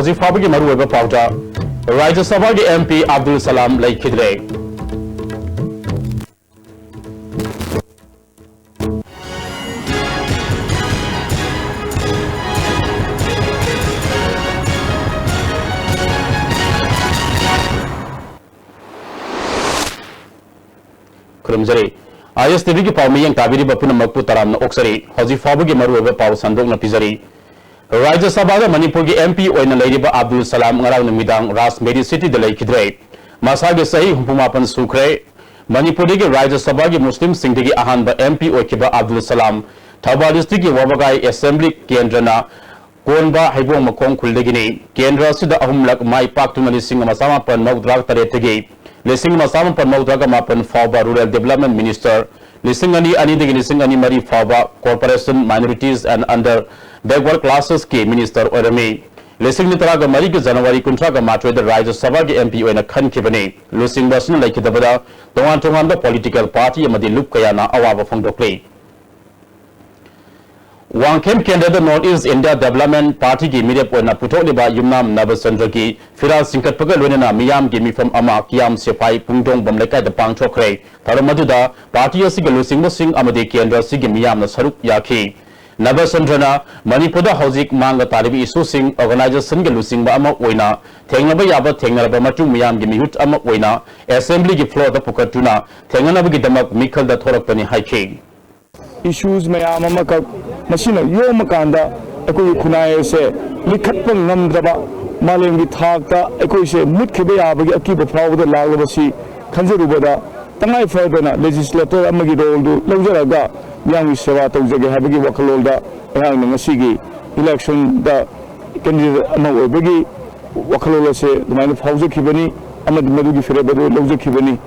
Hausi Fabagi Maru Eba Pauta, Raja Sabagi MP Abdul Salam Laikidre. Kurumjari, ISTV ki pau miyang tabiri bapuna magpu taram na oksari, Hausi Fabagi Maru Eba Pau Sandok na Pizari. Raja Sabha Manipur ki MP oina leiriba Abdul Salam ngarang numidang Ras Medi City de laikidre. Masage sahi humpumapan sukre. Manipur ki Raja Sabha ki Muslim singdigi ahanba MP oikiba Abdul Salam. Thaba district ki Wabagai Assembly Kendrana Konba Haibong Makong Kuldegini. Kendra sida ahumlak mai paktuna lising masama pan magdrak taretegi. Lising masama pan magdraga mapan Faba Rural Development Minister. Lisingani digi lisingani mari Faba Corporation Minorities and Under Backward Classes ke Minister Orami. Lising nitaraga mari ke January kuntraga matwe the Raja Sabha ke MP oina khan kibane. Lising basna laikidabada tongan the political party amadi lup kayana awaba phongdokle. Wangkem Kendra the Northeast India Development Party ki media oina putoliba Yumnam Nabasandra ki Firal Singkat paga lunena miyam ki mifam ama kiyam sepai pungdong bamlekai the pangchokre. Tharamaduda party asiga lusing musing amadi Kendra sige miyam na saruk yaki. Nabasandrana Manipura Haujik Manga Taribi Isusing Organization ke lusing ba ama oina thengnaba yaba thengnaba matu miyam gi mihut ama oina assembly gi floor da pukatuna thengnaba gi damak mikhal da thorakpani haike issues mayam ama ka machine yo makanda ekoi khunai se likhatpa ngamdraba malem gi thakta ekoi se mutkhibe yaba gi akiba phawda lagba si khanjarubada tangai fadana legislator ama gi role du lawjaraga yang sewa tawjage habagi wakalolda yang ngasigi election da candidate ama obagi wakalola se dumaina phawje khibani ama madugi firebado lawje khibani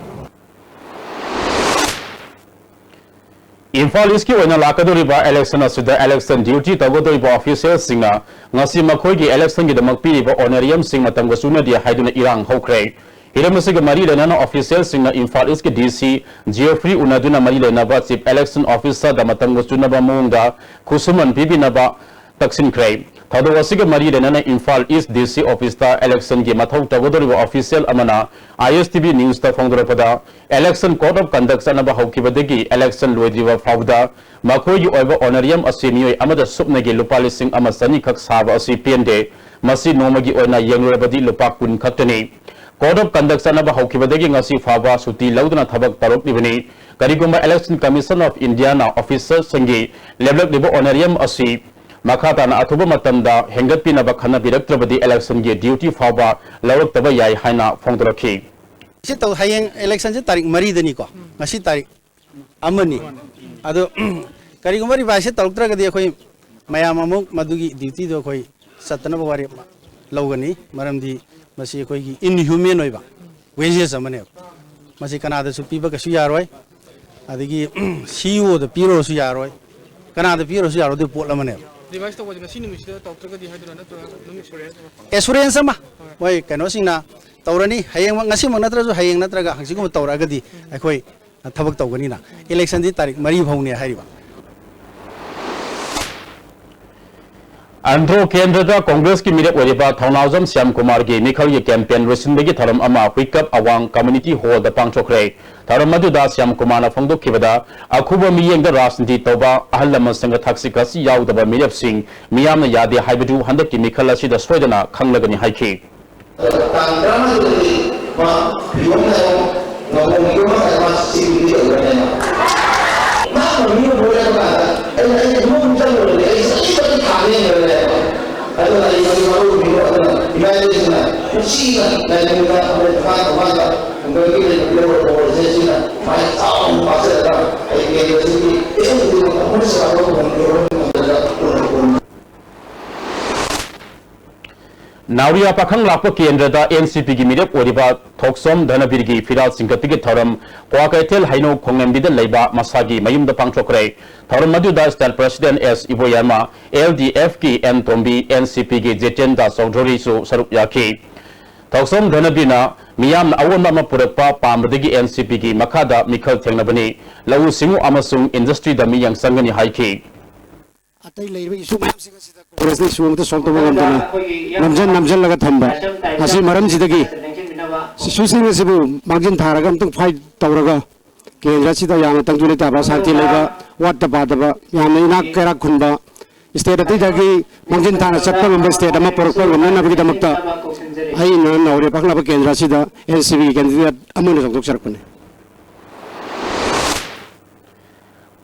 Infal iski oina lakadoriba election asida election duty tagodoriba officials singa ngasi makhoi gi election gi damak piriba honorarium sing matam ga suna dia haiduna irang hokre Hiramasiga Mari Lenana officials in Infal East DC, Geoffrey Unaduna Mari Lenaba Chief Election Officer Damatango Sunaba Munga, Kusuman Bibinaba Taksin Cray. Tadawasiga Mari Lenana Infal East DC Officer Election Gimatau Tagodori Official Amana, ISTV News the Fondrapada, Election Code of Conduct Sanaba Hokibadegi, Election Luediva Fauda, Makoyu over Honorarium Asimio Amada Subnagi Lupalising Amasani Kaksava Asipiende, Masi Nomagi Ona Yangrabadi Lupakun Katani. Code of Conduct Sanaba Hokibadegi Ngasi Fava Suti Laudana Tabak Tarok Nibani, Karigumba Election Commission of Indiana Officer Sangi, Level Libo Honorarium Asi, Makatana Atuba Matanda, Hengatina Bakana Director Election Gate Duty Fava, Lawak Tabaya Haina Fondroki. Sito Hayang Election Tarik Mari Deniko, Masitari Amani. Ado Karigumari Vasit Taltra de Koi Mayamamuk Madugi Duty do Koi Satanabari Logani, Maramdi. Masih koi inhuman oiba, wages amane. Masih Canada supiba kasiyaroi, adigi CEO the Piro siyaroi, Canada Piro siyaro de port amane. Device to was seen which the doctor got the hydrogen. Assurance sama, why canosina, Taurani, Hayang Nasimanatra, Hayang Natraga, Hasikum Tauragadi, a koi, a Tabak Toganina, election di Tarik Marie Honia Hariba. Andro Kendra Congress ki media wariba Thaunazam Siam Kumar ki Mikhal ye campaign resindagi tharam ama pick up awang community hall da pangchokre tharam maduda Siam Kumar na phongdok khibada akhuba miyeng da rasniti toba ahallama sanga thaksika si yaudaba mirap sing miyam na yade haibadu handak ki Mikhal asi da soidana khanglagani haiki Nauria Pakang Lapa Kendra NCP gi mirap oriba Thoksom Dhanabirgi Firal Singkatigi Tharam Kwakaitel Haino Kongnambida Leiba Masagi Mayumda Pangchokre Tharam Maduda State President S Iboyama LDF ki N Tombi NCP gi Jetenda Songdhori su Sarup Yaki Thoksom Dhanabina Miyam Awon Mama Purakpa Pambadagi NCP gi Makada Mikhal Thengnabani Lau Singu Amasung Industry da Miyang Sangani Haiki अतई लेबे issue ma'am सिंग सिदा कांग्रेस ने issue तो solve तब नमजन लगा थंबा असी मरम सिदगी issue सिंग सिबु मांगिन थारगा हम fight तौरगा केंद्र सिदा याम तंगजुले ताबा शांति लेबा वाट बादबा याम इना केरा खुनबा स्टेट अतई मांगिन थाना चप्पा गंबा स्टेट अमा परपा गंबा नबगी दमक्ता आई न नौरे पखलाबा केंद्र सिदा NCB candidate Aman Santosh सरपने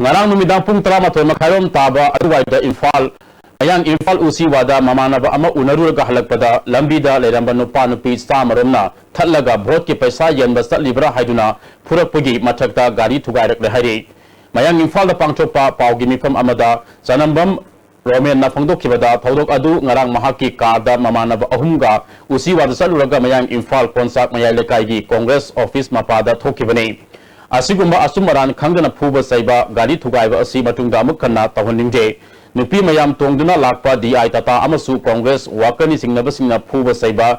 ngarang numidang pung 13 makharom taba aduwaida Imphal ayang Imphal usiwada mamanaba ama unaruga halakpada lambida leramba nupa nupi stamaromna thatlaga vote ki paisa yenba satlibra haiduna phurakpagi mathakta gari thugairak lehari mayang Imphal da pangthokpa pawgi mifam amada janambam romen na phangdokkibada thodok adu ngarang mahaki kada mamanaba ahumga usiwada saluraga mayang Imphal konsak mayai lekai gi Congress office mapada thokibani asigumba asumaran khangdana phuba saiba gari thugaiba asi matungda mukhanna tawhaningje nupi mayam tongduna lakpa DI tata amasu Congress wakani singnaba singna phuba saiba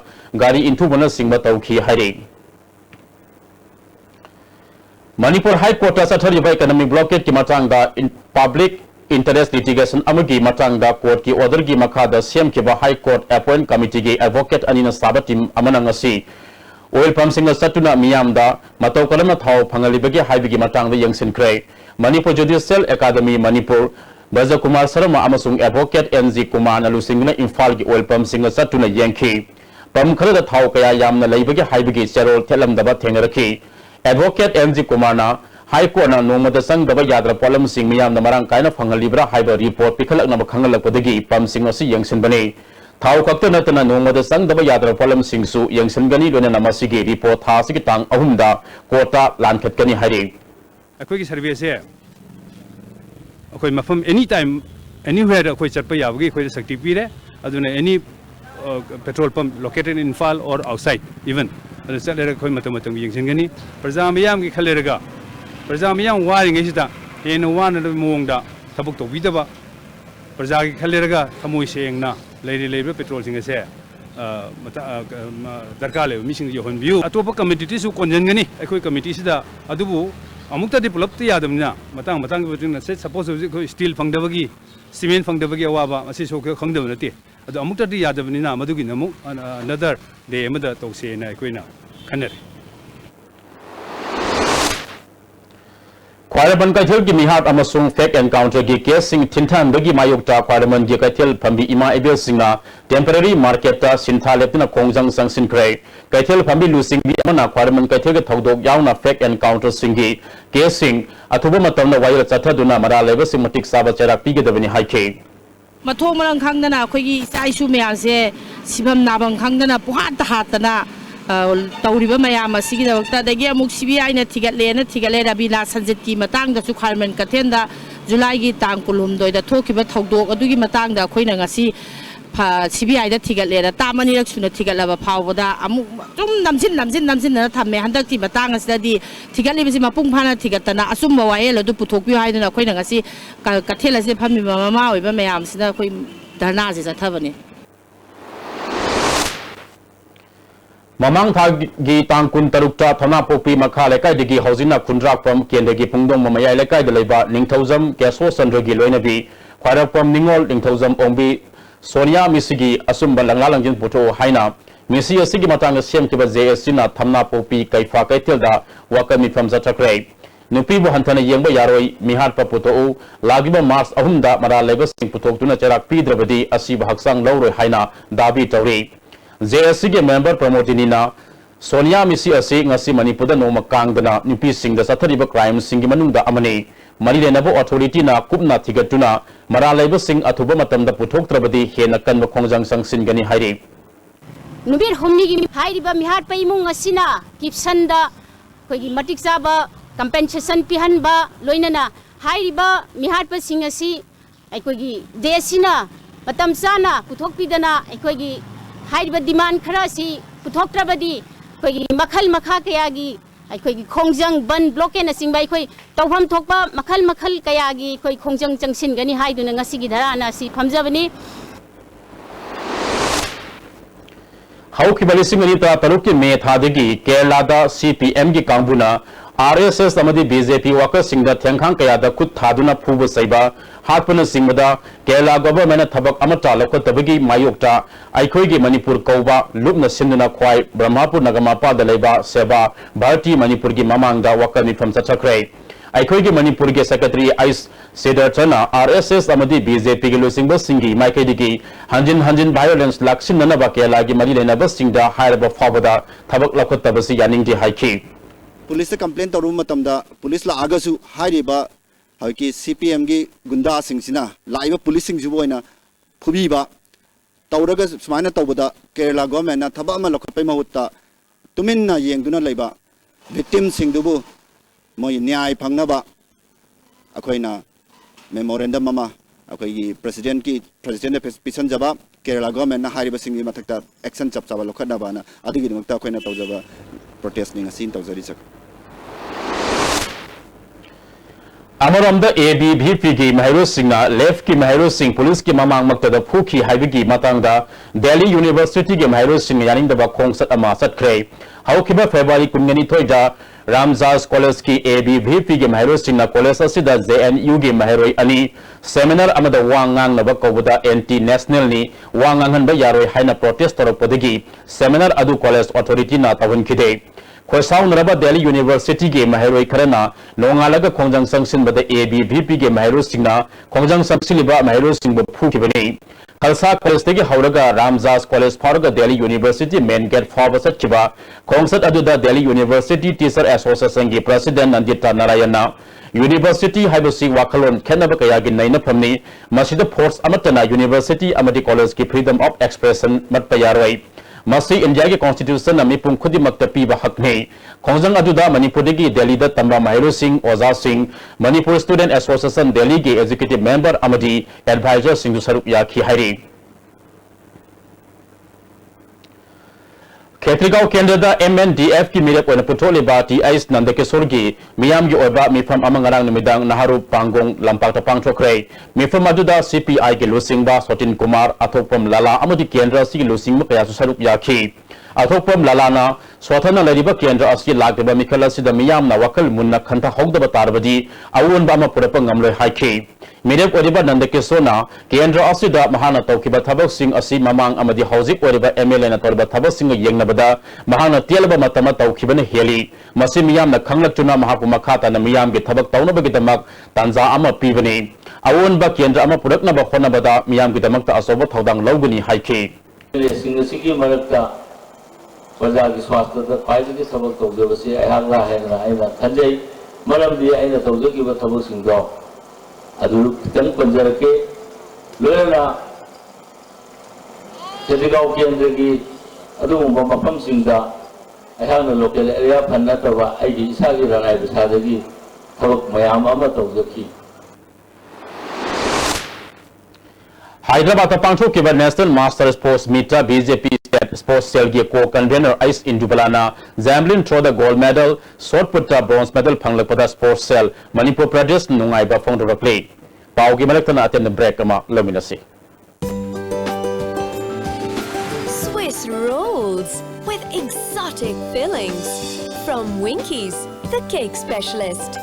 gari intubana singba tawkhi hari Manipur High Court sathariba economic blockade ki matangda public interest litigation amagi matangda court ki order gi makhada sem ki ba High Court appoint committee gi advocate anina sabatim amana ngasi oil pump singa satuna miyamda matau kalamna thau phangalibagi haibigi matangda yangsinkrai Manipur Judicial Academy Manipur Baja Kumar Sarma amasung advocate NG Kumar nalusingna Imphal gi oil pump singa satuna yangki pam khalada thau kaya yamna leibagi haibigi cherol thelamdaba thengaraki advocate NG Kumar na High Court na nomada sangdaba yadra polam sing miyamna marang kaina phangalibra haiba report pikhalakna khangalakpadagi pump singa si yangsinbani thau kakta natana nomada sangdaba yadra polam singsu yangsingani lona namasigi report tha sigi tang ahumda kota lankhatkani hari akoi gi survey se akoi mafam anytime anywhere akoi chatpa yabagi akoi sakti pire aduna any petrol pump located in Imphal or outside even adu chalera akoi matam yangsingani praja miyam gi khaleraga praja miyam wari ngi sita en wana mongda thabuk to bidaba praja gi khaleraga thamoi sengna leire petrol singa se darkar le missing yohon view atopa committee su konjangani akoi committee sida adubu amukta di pulap ti yadamna matang butin se suppose steel phangdabagi cement phangdabagi awaba asi so khangdab nate adu amukta di yadabni na madugi namu another day amada tokse na akoina khanare Khwaraman Kaithel ki mihat amasung fake encounter ki case sing thintan bagi mayukta Khwaraman ki Kaithel phambi ima ebel singna temporary market ta sintha lepna kongjang sangsin krai Kaithel phambi lusing bi amana Khwaraman Kaithel ke thodok yauna fake encounter singi case sing athuba matamna wail chathaduna mara leba simatik saba charak pigedabani haike mathong marang khangdana khoigi sai su mya se sibam nabang khangdana puhat hatana tawriba mayam asigi dabakta dagi amuk CBI na thigatle rabila sanjit ki matang da su Khwaraman Kaithel da July gi tang kulum doi da thokiba thodok adugi matang da khoina ngasi CBI da thigatle da tamani rak suna thigalaba phawda amuk tum namjin na thamme handak ti matang asida di thigatle bisi mapung phana thigatana asum wael adu puthokpi haidana khoina ngasi Kaithel ase phammi mama oiba mayam sida khoi dharna se chathabani Mamang thagi tangkun tarukta thana popi makha lekai digi hauzina khundrak pam kendegi pungdong mamaya lekai de leba ningthauzam keso sandrogi loinabi khwarak pam ningol ningthauzam ombi Sonia misigi asumba langalangjin puto haina misi asigi matanga sem kiba JSC na thamna popi kaifa Kaithel da wakami from zatakrai nupi bu hantana yengba yaroi mihat pa puto lagiba mars ahumda mara leba sing putok tuna charak pidrabadi asiba haksang lawroi haina dabi tawri JSC के member promotinina Sonia misi asi ngasi Manipur noma kangdana nupi singda sathariba crime singi manungda amani mari lenabo authority na kupna thigatuna mara laiba sing athuba matamda puthoktrabadi hena kanba khongjang sangsin gani hairi nubir homni gi hairiba mihat pa imung asina kipsanda khoigi matik chaba compensation pihanba loinana hairiba mihat pa sing asi aikogi desina matam sana puthokpidana aikogi HYBE demand खरा सी पुथोक्त्रबदी कोई मखल मखा कयागी कोई खोंजंग बन bloke न सिंग by कोई तौफम थोकपा मखल कयागी कोई खोंजंग चंगसिन गनी हाइदुना ngasi gi dharana si phamjabani हाउ की बलिसिंग अनिता तरुक के मे थादगी केरला दा CPM की कांगबुना RSS amadi BJP workers singda thengkhang kayada khut thaduna phuba saiba hatpana singmada Kerala government thabak amata lokhatabagi mayokta aikhoigi Manipur kauba lupna sinduna khwai Brahmapur Nagamapa da leiba seba Bharati Manipur gi mamangda worker mifam chachakrai aikhoigi Manipur gi secretary Ice Sedarchana RSS amadi BJP gi losingba singi maikaidigi hanjin violence laksinna ba Kerala gi mari lena ba singda hairaba fawada thabak lokhatabasi yaningdi haiki police complain तौर police लागू CPM की गुंडा live police फुबीब तौर सूमायन तौबद Kerala government थब लौटप महुत Tumin येंदुना victim मोई न्याय फंगनब अखोइना मेमोरेंडम प्रेसिडेंट पीसनजब केरला गवर्नमेंट मथक्ता एक्शन चप चाब लौटनबना तौजब प्रोटेस्ट तौजरी Amaramda ABVP ki mahiro singna left ki mahiro sing police ki mamang maktada phuki haibigi matangda Delhi University ki mahiro sing yaning da khongsat ama satkre haukiba February 19 da Ramjas College ki ABVP ki mahiro singna college asida JNU ki mahiro ani seminar amada wangang na bakawda anti national ni wangang han ba yaroi haina protest toropodagi seminar adu college authority na tawon khide Khosaung Raba Delhi University ke Mahiroi Karana, Nongalaga Kongjang Sangsin bada ABVP ke Mahiro Singna, Kongjang Sangsiliba Mahiro Singba Pukibani. Khalsa College ke Hauraga Ramjas College Farga Delhi University main gate Fawasat Kiba, Kongsat Aduda Delhi University Teacher Association ke President Nandita Narayana, University Haibusi Wakalon Kenabakayagi Naina Pamni, Masida Force Amatana University Amati College ke Freedom of Expression Matpayaroi. Masi India ke constitution na mipung khudi maktapi ba hak nei khongjang aduda Manipur gi Delhi da tamba Mahiro Singh Oza Singh Manipur Student Association Delhi ge executive member amadi advisor Singh sarup yakhi hairi Khetrigau Kendra da MNDF ki mirep ona puthole ba TIS Nandakeshwar gi miyam gi oba mifam amangarang nimidang naharu pangong lampak ta pangchokrai mifam aduda CPI ge losingba Sotin Kumar athopam lala amadi Kendra si losing kaya sarup yakhi athopam lala na swathana lariba Kendra asi lagdeba mikhala sida miyam na wakal munna khanta hogdaba tarbadi awon ba ma purapa ngamloi haiki mirep oriba Nandakeshwar na Kendra asida mahana tawkiba thabak sing asi mamang amadi hojik oriba MLA na torba thabak sing yengna bada mahana tialba matama tawkhibane heli masi miyam na khanglak chuna mahapu makhata na miyam ge thabak tawna bagi damak tanza ama pibani awon ba Kendra ama purakna ba khona bada miyam ge damak ta asoba thodang lawguni haiki singasi marakta प्रजा की स्वास्थ्य खाई सबक तौजबसे अहला है खजई मरमदी तौजगी थबसिंदो खतन पंजरके लोना खेरीगांव केंद्र की मफम local area fund नतब इसा की रनाई पैसादी थबक ma'am तौजकी Hyderabad Pangchokkiba National Master Sports Meet BJP State Sports Cell ki co-convener Ice Indubalana Zamblin throw the gold medal short put bronze medal phanglakpada Sports Cell Manipur Pradesh nungaiba phongdoraklei pau ki malaktana attend break ama lominasi Swiss rolls with exotic fillings from Winkies the cake specialist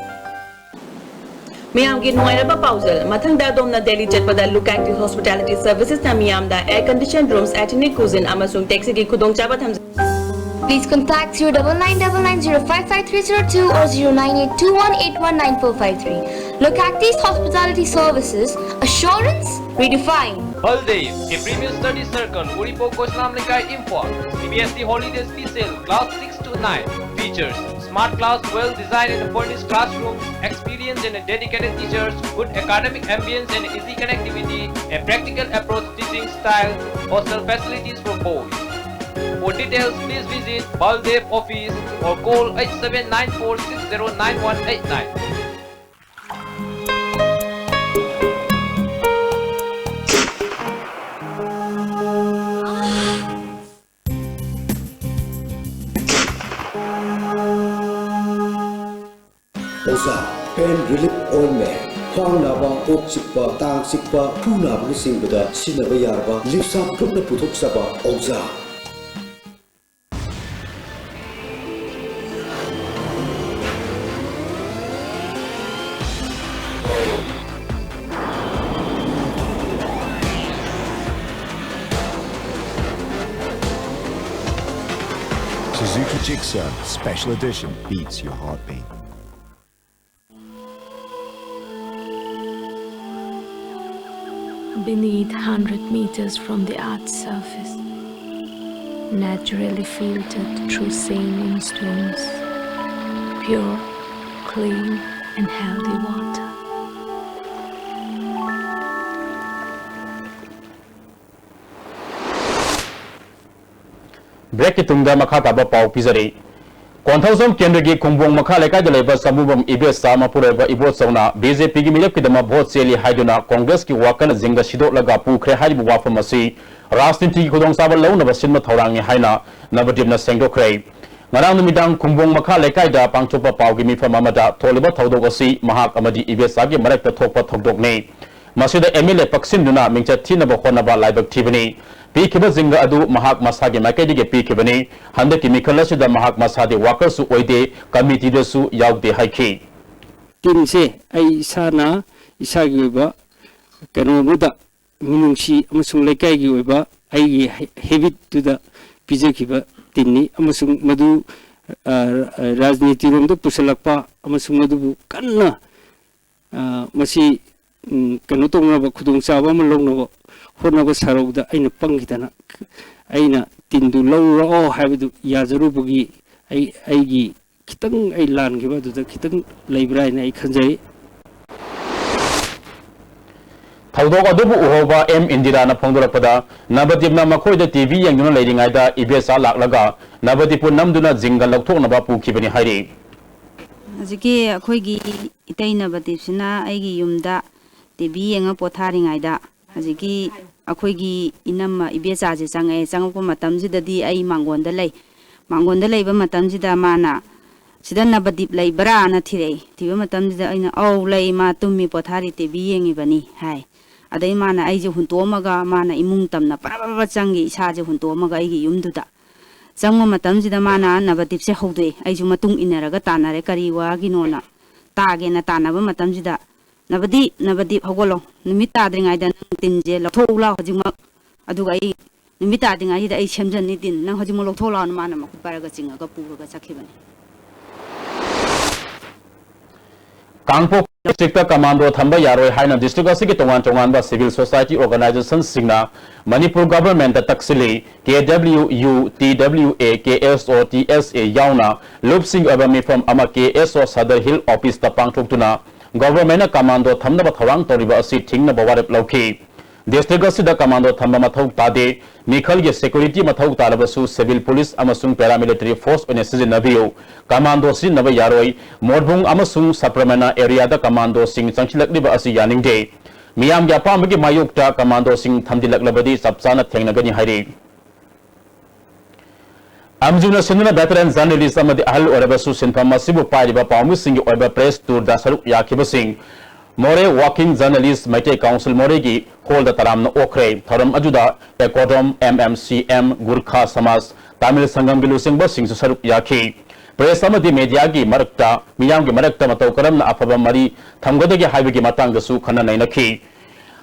Miyam ki nuairaba pausal mathang da domna Delhi chatpada look active hospitality services na miyam da air conditioned rooms ethnic cuisine amasung taxi ki khudong chaba tham Please contact 09999055302 or 09821819453 Look Active Hospitality Services Assurance Redefined Holidays, a premium study circle, Uripo Kosnamlikai Info, CBSE Holiday Special, Class 6 to 9, features, smart class, well-designed and furnished classroom, experience and dedicated teachers, good academic ambience and easy connectivity, a practical approach teaching style, hostel facilities for boys. For details, please visit Baldev office or call 8794609189. Oza Pain Relief Ointment Khwang naba, ok sikpa, tang sikpa, thu naba ni singbada sinaba yarba, lipsa putna puthok saba Oza Election Special Edition beats your heartbeat. Beneath 100 meters from the Earth's surface, naturally filtered through sane streams, pure, clean and healthy water. Break it tungda makha taba pau pizari. Konthosam Kendra gi Kumbong makha lekai de leba samubam ibes sama pureba ibot sauna BJP gi milap kidama vote seli haiduna Congress ki wakan zinga sidot laga pukre haibu wafam asi rajniti ki khudong sabal launa basinma thaurangi haina nabadibna sengdokre. Ngarang numidang Kumbong makha lekai da pangchopa pau gi mifam amada tholiba thodok asi mahak amadi ibes agi marakta thokpa thodok ne. Masida MLA Paksin duna mingcha thinaba khonaba laibak thibani. Pikiba zinga adu mahak masagi makai dige pikibani handa ki mikhala sida mahak masadi worker su oide committee da su yaugde haiki tin se ai sana isagi oiba kano muda minungsi amasung lekai gi oiba ai habit tu da pijekiba tinni amasung madu rajniti rom da pusalakpa amasung madu kanna masi kano tongra ba khudung saba malongno Hornaba Sarauda, Aina Pangitana, Aina Tindu Law, Habidu Yazarubugi, Aigi, Kitang, a land given to the Kitang Libra and a Kanjay. Taudoga Dubu Uhoba M Indirana Pondolapada, Nabadibna Makoi the TV and Lady Ida, Ibesa Laga, Nabadipu Namduna Zinga Latonaba Pukibani Hari. Aziki, Koigi, Itaina Batipsina, Aigi Yumda, TV and a potaring Ida. Aziki akoigi inama ibesa je chango matamji dadi ai mangonda lei ba matamji da mana sidana badip lei bara na thirei tiba matamji da aina au lei ma tummi pothari te bi yengi bani hai adai mana ai je huntomaga mana imung tamna paraba changi isa je huntomaga ai gi yumduda changma matamji da mana nabadip se hode ai ju matung inaraga tanare kari wa gi nona tage na tanaba matamji da Nabadi Hogolo, Numita dring I then tinge, Tola, Hajima, Adugai, Numita ding I eat a champion knitting, now Hajimolo Tola on Manama, Paragating, a Gapu, Sakiban. Kangpo District Commando Thamba Yaro Haina District Tongan Civil Society Organization Signa, Manipur Government Taxili, KWU, TWA, KSO, TSA Yauna, Loopsing Abami from Ama KSO Sadar Hill Office Tapang Tuna. Government Commando Thamna Thawang Toriba Asi Tingna Bawarep Loki. District Asida Commando Thamba Mathau Tade, Mikhal Ge Security Mathau Talabasu, Civil Police Amasung Paramilitary Force on a season Navio, Commando Sin Nava Yaroi, Morbung Amasung Sapramana Area the Commando Sing Sanchilak Liba Asi Yaning Day. Miam Yapamaki Mayukta Commando Sing Thamdilak Labadi Sapsana Tenagani Hari. Amjuna Sinuna veteran journalist Amadi Ahal Orabasu Sinpama Sibu Pariba Pamusingi Oba Press Tour Dasaruk Yakibasing More Walking Journalist Mate Council Moregi hold the Taram Okre, Taram Ajuda, Ekodom, MMCM, Gurkha Samas, Tamil Sangam Gilusing Basing Saruk Yaki. Press Amadi Mediagi Marakta, Miyangi Marakta Matokaram Afaba Mari, Tangodagi Havigi Matanga Su Kana Nainaki.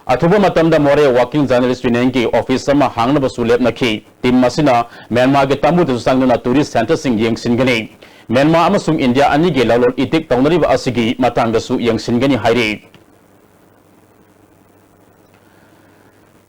Atuba Matamda More Walking Journalist Winengi Office Sama Hangna Sulet Naki, Tim Masina, Myanmar Getamu to Sanguna Tourist Center Sing Yang Singani, Myanmar Amasung India Anigi Lalo Itik Taunariba Asigi, Matanga Su Yang Singani Hari.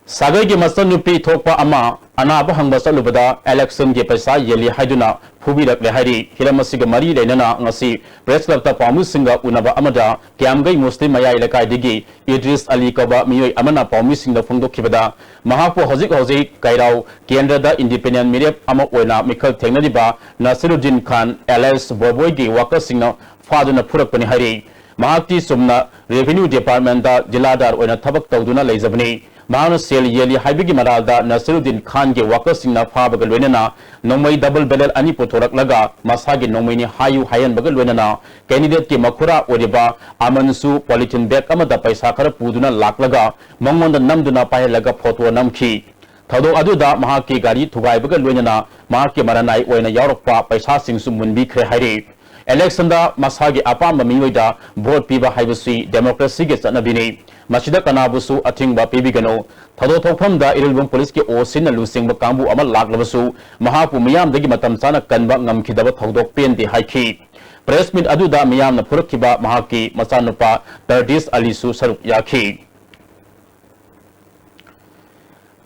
Sagay ki Master Nupi Tokpa Ama, Anaba Hangbasa Lubada, Election Gepasa Yeli Haiduna, Pubirak Lehari, Hiramasiga Mari Lenana, Nasi, Press Club Pamusinga Unaba Amada, Kiamgay Muslim Maya Lekai Digi, Idris Ali Kaba, Mio Amana Pamusing the Fundo Kibada, Mahapo Hozik, Kairao, Kendra Independent Media Amawena, Mikal Tenadiba, Nasiruddin Khan, Alice Boboigi, Waka Singer, Faduna Purakani Hari, Mahakti Sumna, Revenue Department, Jiladar, when a Tabak Tauduna Lazabani. Maana Sel Yeli Habigi Maralda, Nasiruddin Khan ge workers in Nafabagalwenana, Nomai double bedel Ani Potorak Laga, Masagi Nomini Hayu Hayan Bagalwenana, candidate ki Makura Oriba, Amansu, Politin Bek Amada Paisakara Puduna Laklaga, Mongon the Namduna Pahelaga Poto Namki. Tado Aduda, Mahaki Gari, Tugai Bagalwenana, Mahaki Maranai, when a Yaropa, Paisasing Sumun Bikre Hari. Election da Masagi Apam Minoida, Board Piba Hivasi, Democracy gets an abini. masida kanabusu athingba pibigano thado thokphamda irilbum police ki osin lusingba kambu ama laklabasu mahapu miyam dagi matam sana kanba ngamkhidaba thodok pendi haiki press meet aduda miyam na phurkiba mahaki masanupa Pardis Alisu saruk yaki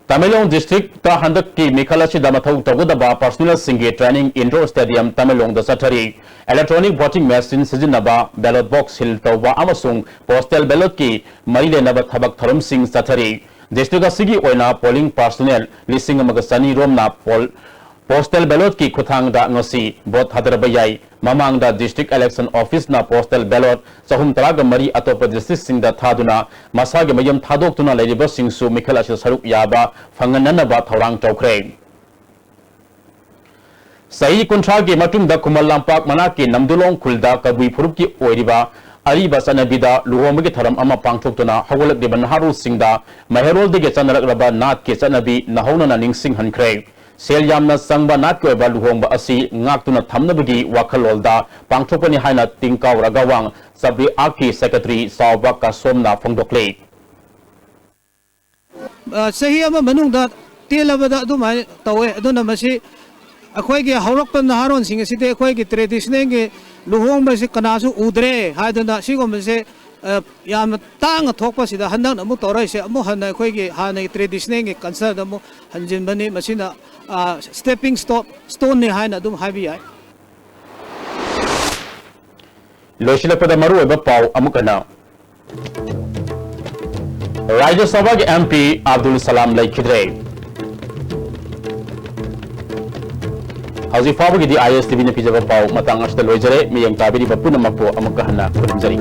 Tamelong district ta handak ki Mikhalachi damathau tagodaba personal singe training indoor stadium Tamelong da sathari electronic voting machine sizinaba ballot box hil tawba amasung postal ballot ki marile naba thabak tharum sing sathari district asigi oina polling personnel lising magasani romna postal ballot ki khuthang da ngosi vote hadarba yai mamang da district election office na postal ballot sahum taraga mari atopa district sing da thaduna masage mayam thadok tuna leiba sing su Mikhalachi saruk yaba fanganana ba thorang chawkhre Sahi kuntra ki matung da Kumal Lampak manaki namdulong khulda kabui phurup ki oiriba ariba sanabida luhomgi tharam ama pangthuktuna hawalak deban haru singda maherol de ge chanarak raba nat ke chanabi nahona na ningsing hankre sel yamna sangba nat ko ba luhongba asi ngaktuna thamnabagi wakhalolda pangthokani haina tingkaw ragawang sabri aki secretary sawba ka somna phongdokle sahi ama manungda telabada adumai tawe aduna masi अखोई के हौरक नहारों सिंह सिदे अखोई के traditional के लुहोंग में से कनासु उदरे हाय दना सिगो में से याम तांग थोकपा सिदा हंदन अमु तोरै से अमु हन अखोई के हान ट्रेडिशनल के कल्चर अमु हंजिन बने मसिना स्टेपिंग स्टोन ने हाय न दुम हाबी आय लोशिलपदा मरु एबा पाव अमुकना राज्य सभा के MP Abdul Salam लैखिद्रे Hausi fabu gidi ISTV ne pijaba pau matang ashta loijare miyang tabiri bapuna makpo amakahana kulimjari